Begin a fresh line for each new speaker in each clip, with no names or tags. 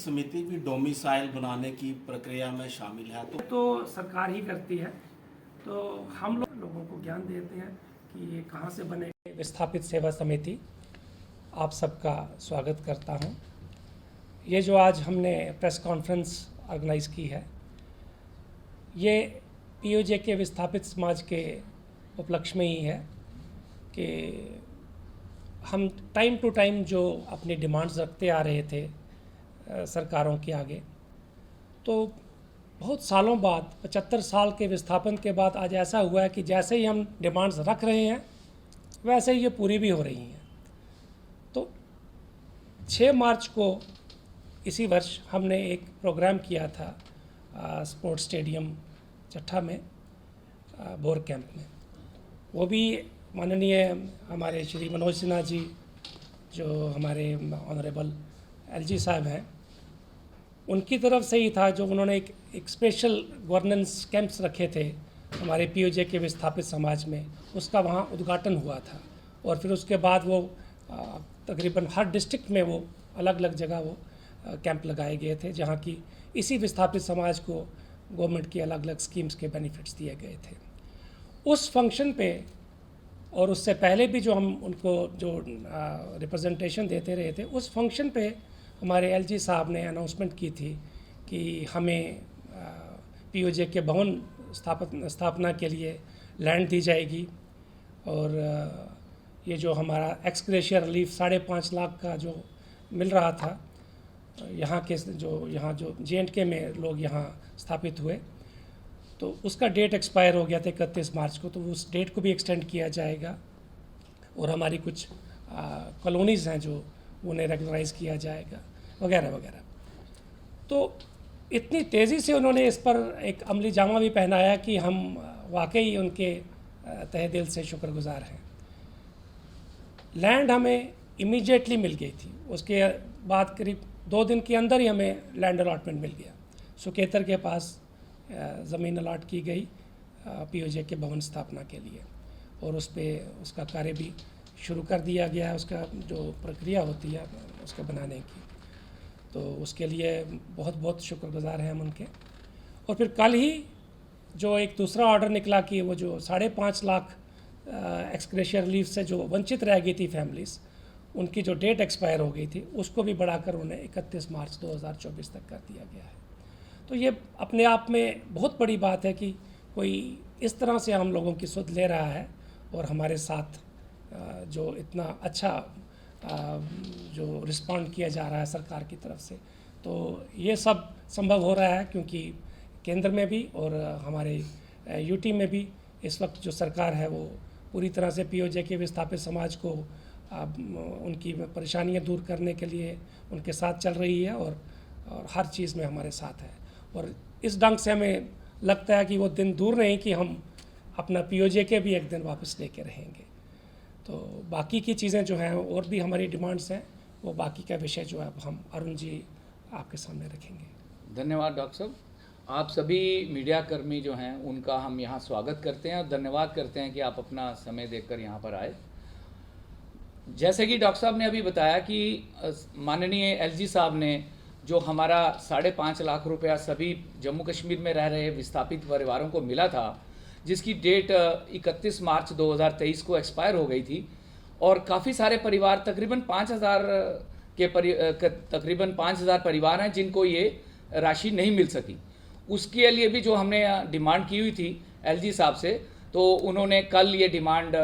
समिति भी डोमिसाइल बनाने की प्रक्रिया में शामिल है।
तो सरकार ही करती है, तो हम लोगों को ज्ञान देते हैं कि ये कहाँ से बने। विस्थापित सेवा समिति आप सबका स्वागत करता हूँ। ये जो आज हमने प्रेस कॉन्फ्रेंस ऑर्गेनाइज़ की है, ये पीओजे के विस्थापित समाज के उपलक्ष्य में ही है कि हम टाइम टू टाइम जो अपनी डिमांड्स रखते आ रहे थे सरकारों के आगे, तो बहुत सालों बाद 75 साल के विस्थापन के बाद आज ऐसा हुआ है कि जैसे ही हम डिमांड्स रख रहे हैं वैसे ही ये पूरी भी हो रही हैं। तो 6 मार्च को इसी वर्ष हमने एक प्रोग्राम किया था स्पोर्ट्स स्टेडियम चट्ठा में, बोर कैंप में। वो भी माननीय हमारे श्री मनोज सिन्हा जी, जो हमारे ऑनरेबल एलजी साहब हैं, उनकी तरफ से ही था, जो उन्होंने एक स्पेशल गवर्नेंस कैंप्स रखे थे हमारे पीओजे के विस्थापित समाज में। उसका वहाँ उद्घाटन हुआ था और फिर उसके बाद वो तकरीबन हर डिस्ट्रिक्ट में वो अलग अलग जगह वो कैंप लगाए गए थे, जहाँ की इसी विस्थापित समाज को गवर्नमेंट की अलग अलग स्कीम्स के बेनिफिट्स दिए गए थे। उस फंक्शन पे और उससे पहले भी जो हम उनको जो रिप्रेजेंटेशन देते रहे थे, उस फंक्शन पे हमारे एलजी साहब ने अनाउंसमेंट की थी कि हमें पीओजे के भवन स्थापना के लिए लैंड दी जाएगी और ये जो हमारा एक्स ग्रेशियर रिलीफ 5.5 लाख का जो मिल रहा था यहाँ के जो जे&के में लोग यहाँ स्थापित हुए, तो उसका डेट एक्सपायर हो गया था 31 मार्च को, तो उस डेट को भी एक्सटेंड किया जाएगा और हमारी कुछ कॉलोनीज़ हैं जो उन्हें रेगुलराइज़ किया जाएगा वगैरह वगैरह। तो इतनी तेज़ी से उन्होंने इस पर एक अमली जामा भी पहनाया कि हम वाकई उनके तहे दिल से शुक्रगुजार हैं। लैंड हमें इमीडिएटली मिल गई थी, उसके बाद करीब 2 दिन के अंदर ही हमें लैंड अलॉटमेंट मिल गया। सुकेतर के पास ज़मीन अलॉट की गई पीओजे के भवन स्थापना के लिए और उसका कार्य भी शुरू कर दिया गया है, उसका जो प्रक्रिया होती है उसके बनाने की। तो उसके लिए बहुत बहुत शुक्रगुजार हैं हम उनके। और फिर कल ही जो एक दूसरा ऑर्डर निकला कि वो जो 5.5 लाख एक्स ग्रेशियर रिलीफ से जो वंचित रह गई थी फैमिलीज़, उनकी जो डेट एक्सपायर हो गई थी, उसको भी बढ़ाकर उन्हें 31 मार्च 2024 तक कर दिया गया है। तो ये अपने आप में बहुत बड़ी बात है कि कोई इस तरह से हम लोगों की सुध ले रहा है और हमारे साथ जो इतना अच्छा जो रिस्पॉन्ड किया जा रहा है सरकार की तरफ से। तो ये सब संभव हो रहा है क्योंकि केंद्र में भी और हमारे यूटी में भी इस वक्त जो सरकार है वो पूरी तरह से पीओजे के विस्थापित समाज को उनकी परेशानियां दूर करने के लिए उनके साथ चल रही है और हर चीज़ में हमारे साथ है। और इस ढंग से हमें लगता है कि वो दिन दूर नहीं कि हम अपना पीओजे के भी एक दिन वापस लेके रहेंगे। तो बाकी की चीज़ें जो हैं और भी हमारी डिमांड्स हैं, वो बाकी का विषय जो है हम अरुण जी आपके सामने रखेंगे।
धन्यवाद डॉक्टर साहब। आप सभी मीडिया कर्मी जो हैं उनका हम यहाँ स्वागत करते हैं और धन्यवाद करते हैं कि आप अपना समय देकर यहाँ पर आए। जैसे कि डॉक्टर साहब ने अभी बताया कि माननीय एलजी साहब ने जो हमारा 5.5 लाख रुपया सभी जम्मू कश्मीर में रह रहे विस्थापित परिवारों को मिला था, जिसकी डेट 31 मार्च 2023 को एक्सपायर हो गई थी और काफ़ी सारे परिवार तकरीबन 5,000 परिवार हैं जिनको ये राशि नहीं मिल सकी। उसके लिए भी जो हमने डिमांड की हुई थी एलजी साहब से, तो उन्होंने कल ये डिमांड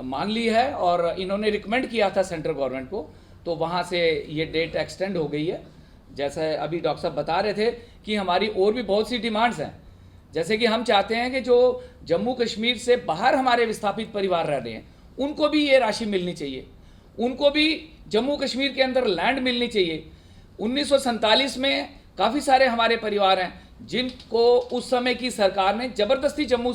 मान ली है और इन्होंने रिकमेंड किया था सेंट्रल गवर्नमेंट को, तो वहाँ से ये डेट एक्सटेंड हो गई है। जैसे अभी डॉक्टर साहब बता रहे थे कि हमारी और भी बहुत सी डिमांड्स हैं, जैसे कि हम चाहते हैं कि जो जम्मू कश्मीर से बाहर हमारे विस्थापित परिवार रह रहे हैं उनको भी ये राशि मिलनी चाहिए, उनको भी जम्मू कश्मीर के अंदर लैंड मिलनी चाहिए। 1947 में काफ़ी सारे हमारे परिवार हैं जिनको उस समय की सरकार ने ज़बरदस्ती जम्मू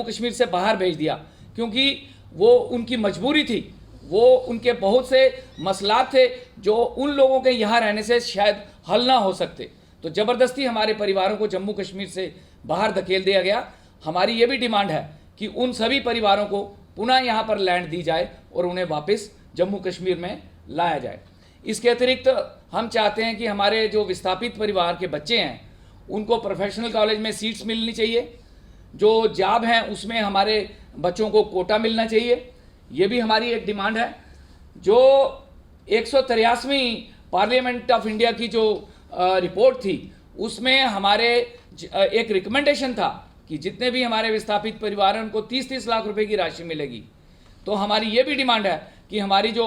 कश्मीर से बाहर भेज दिया, क्योंकि वो उनकी मजबूरी थी, वो उनके बहुत से मसलात थे जो उन लोगों के यहाँ रहने से शायद हल ना हो सकते। तो ज़बरदस्ती हमारे परिवारों को जम्मू कश्मीर से बाहर धकेल दिया गया। हमारी ये भी डिमांड है कि उन सभी परिवारों को पुनः यहाँ पर लैंड दी जाए और उन्हें वापस जम्मू कश्मीर में लाया जाए। इसके अतिरिक्त हम चाहते हैं कि हमारे जो विस्थापित परिवार के बच्चे हैं उनको प्रोफेशनल कॉलेज में सीट्स मिलनी चाहिए, जो जॉब हैं उसमें हमारे बच्चों को कोटा मिलना चाहिए, ये भी हमारी एक डिमांड है। जो 183वीं पार्लियामेंट ऑफ इंडिया की जो रिपोर्ट थी उसमें हमारे एक रिकमेंडेशन था कि जितने भी हमारे विस्थापित परिवार हैं उनको 30-30 लाख रुपए की राशि मिलेगी। तो हमारी ये भी डिमांड है कि हमारी जो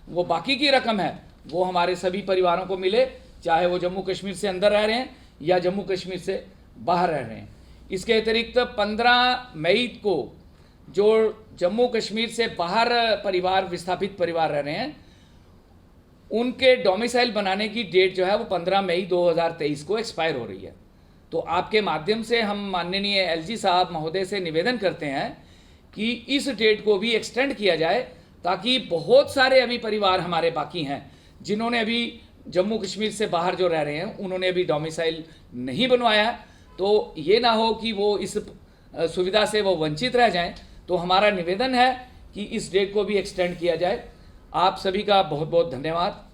वो बाकी की रकम है वो हमारे सभी परिवारों को मिले, चाहे वो जम्मू कश्मीर से अंदर रह रहे हैं या जम्मू कश्मीर से बाहर रह रहे हैं। इसके अतिरिक्त 15 मई को जो जम्मू कश्मीर से बाहर परिवार विस्थापित परिवार रह रहे हैं उनके डोमिसाइल बनाने की डेट जो है वो 15 मई 2023 को एक्सपायर हो रही है। तो आपके माध्यम से हम माननीय एलजी साहब महोदय से निवेदन करते हैं कि इस डेट को भी एक्सटेंड किया जाए, ताकि बहुत सारे अभी परिवार हमारे बाकी हैं जिन्होंने अभी जम्मू कश्मीर से बाहर जो रह रहे हैं उन्होंने अभी डोमिसाइल नहीं बनवाया, तो ये ना हो कि वो इस सुविधा से वो वंचित रह जाएं। तो हमारा निवेदन है कि इस डेट को भी एक्सटेंड किया जाए। आप सभी का बहुत बहुत धन्यवाद।